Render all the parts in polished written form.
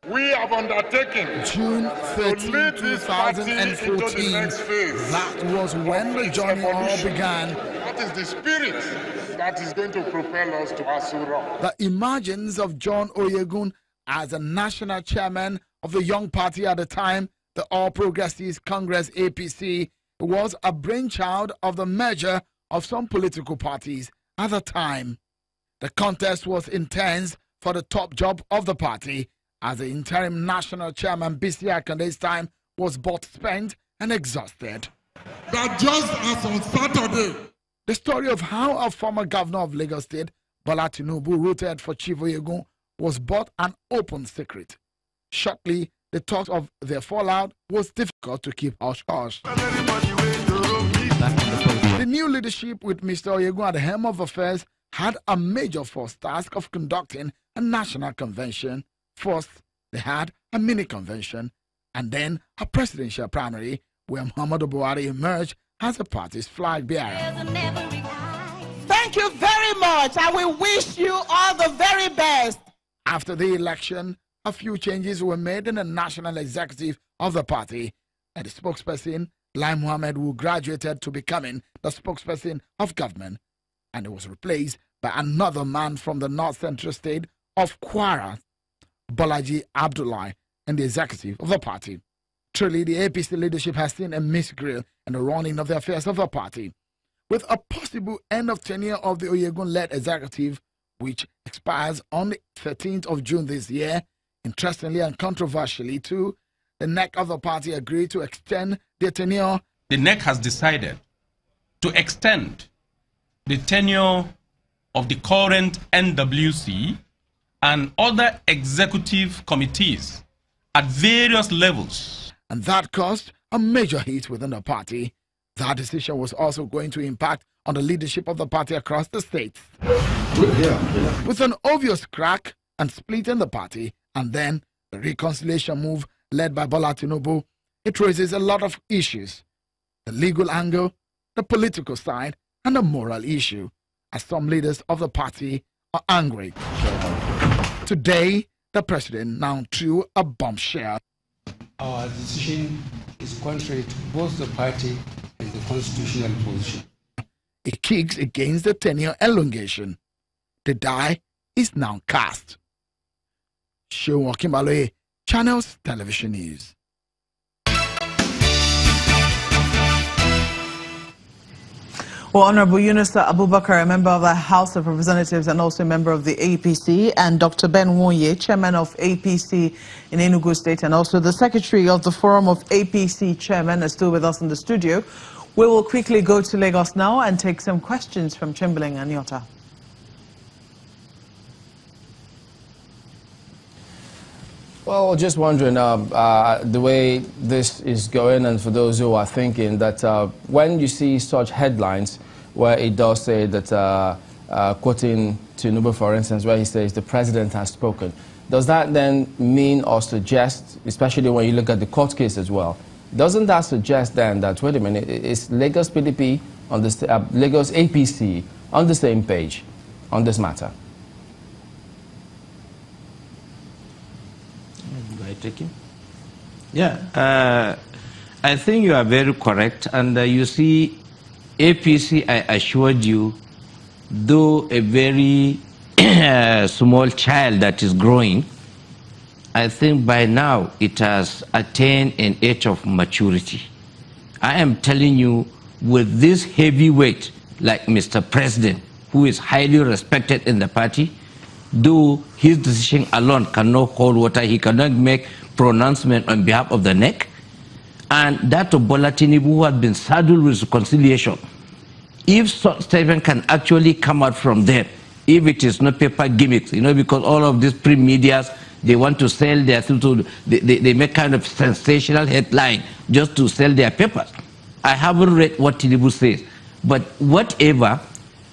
We have undertaken June 13, 2014. That was when the journey all began. That is the spirit that is going to propel us to Asura. The emergence of John Oyegun as a national chairman of the young party at the time, the All Progressives Congress APC, was a brainchild of the merger of some political parties at the time. The contest was intense for the top job of the party, as the interim national chairman BC Akande's time was both spent and exhausted. That just as on Saturday, the story of how a former governor of Lagos State, Bola Tinubu, rooted for Chief Oyegun was but an open secret. Shortly, the talk of their fallout was difficult to keep hush-hush. The new leadership with Mr. Oyegun at the helm of affairs had a major first task of conducting a national convention. First, they had a mini convention, and then a presidential primary where Muhammadu Buhari emerged as the party's flag bearer. Thank you very much. I will wish you all the very best. After the election, a few changes were made in the national executive of the party, and the spokesperson, Lai Mohammed, who graduated to becoming the spokesperson of government, and it was replaced by another man from the North Central state of Kwara, Bolaji Abdullahi, and the executive of the party. Truly, the APC leadership has seen a misgrill in the running of the affairs of the party, with a possible end of tenure of the Oyegun-led executive, which expires on the 13th of June this year. Interestingly and controversially too, the NEC of the party agreed to extend their tenure. The NEC has decided to extend the tenure of the current NWC and other executive committees at various levels. And that caused a major hit within the party. That decision was also going to impact on the leadership of the party across the state. With an obvious crack and split in the party, and then the reconciliation move led by Bola Tinubu, it raises a lot of issues. The legal angle, the political side, and the moral issue, as some leaders of the party are angry. Today, the president now threw a bombshell. Our decision is contrary to both the party and the constitutional position. It kicks against the tenure elongation. The die is now cast. Shehu Okinbaloye, Channels Television News. Well, Honorable Yunusa Abubakar, a member of the House of Representatives and also a member of the APC, and Dr. Ben Wonye, chairman of APC in Enugu State, and also the secretary of the Forum of APC chairman, are still with us in the studio. We will quickly go to Lagos now and take some questions from Chamberlain and Yota. Well, just wondering the way this is going, and for those who are thinking that when you see such headlines where it does say that, quoting Tinubu, for instance, where he says the president has spoken, does that then mean or suggest, especially when you look at the court case as well, doesn't that suggest then that, wait a minute, is Lagos PDP, on this, Lagos APC on the same page on this matter? Yeah, I think you are very correct. And you see, APC, I assured you, though a very small child that is growing, I think by now it has attained an age of maturity. I am telling you, with this heavyweight, like Mr. President, who is highly respected in the party, though his decision alone cannot hold water, he cannot make pronouncement on behalf of the NEC, and that of Bola Tinubu, who has been saddled with reconciliation. If such statement can actually come out from them, if it is not paper gimmicks, you know, because all of these pre-medias, they want to sell their, they make kind of sensational headline just to sell their papers. I haven't read what Tinubu says, but whatever,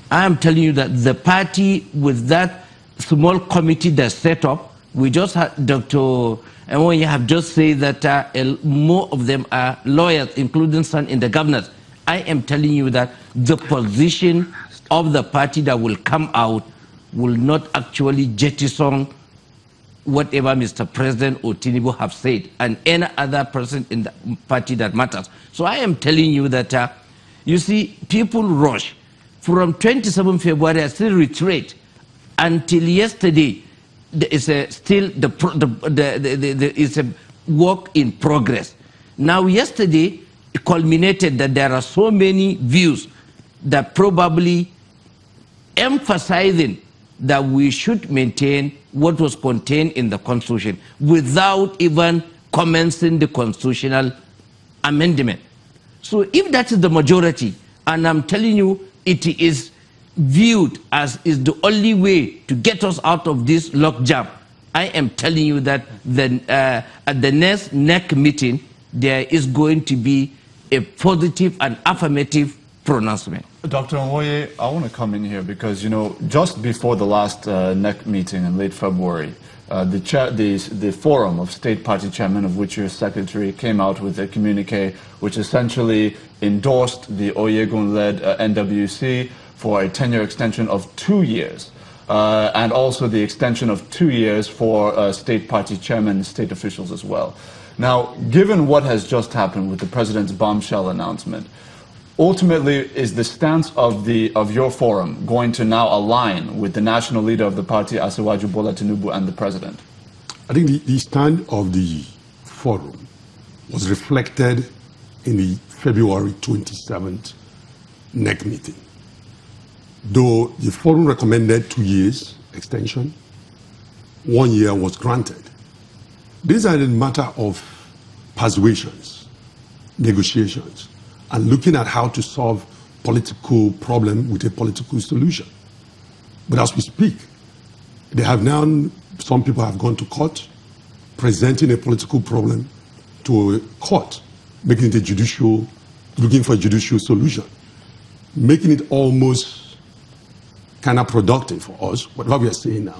I am telling you that the party with that small committee that's set up, we just had Dr. And when you have just said that more of them are lawyers, including some in the governors. I am telling you that the position of the party that will come out will not actually jettison whatever Mr. President or Tinubu have said, and any other person in the party that matters. So I am telling you that, you see, people rush. From 27 February, I still retreat. Until yesterday, there is still it's a work in progress. Now, yesterday, it culminated that there are so many views that probably emphasizing that we should maintain what was contained in the Constitution without even commencing the constitutional amendment. So if that is the majority, and I'm telling you, it is viewed as is the only way to get us out of this logjam, I am telling you that at the next NEC meeting, there is going to be a positive and affirmative pronouncement. Dr. Nwoye, I want to come in here because, you know, just before the last NEC meeting in late February, the Forum of State Party Chairmen, of which you're secretary, came out with a communique which essentially endorsed the Oyegun-led NWC for a tenure extension of 2 years, and also the extension of 2 years for State Party Chairmen and state officials as well. Now, given what has just happened with the President's bombshell announcement, ultimately, is the stance of your forum going to now align with the national leader of the party, Asiwaju Bola Tinubu, and the President? I think the stand of the forum was reflected in the February 27th NEC meeting. Though the forum recommended 2 years extension, 1 year was granted. These are a matter of persuasions, negotiations, and looking at how to solve political problem with a political solution. But as we speak, they have now, some people have gone to court, presenting a political problem to a court, making it a judicial, looking for a judicial solution, making it almost kind of productive for us, whatever we are saying now.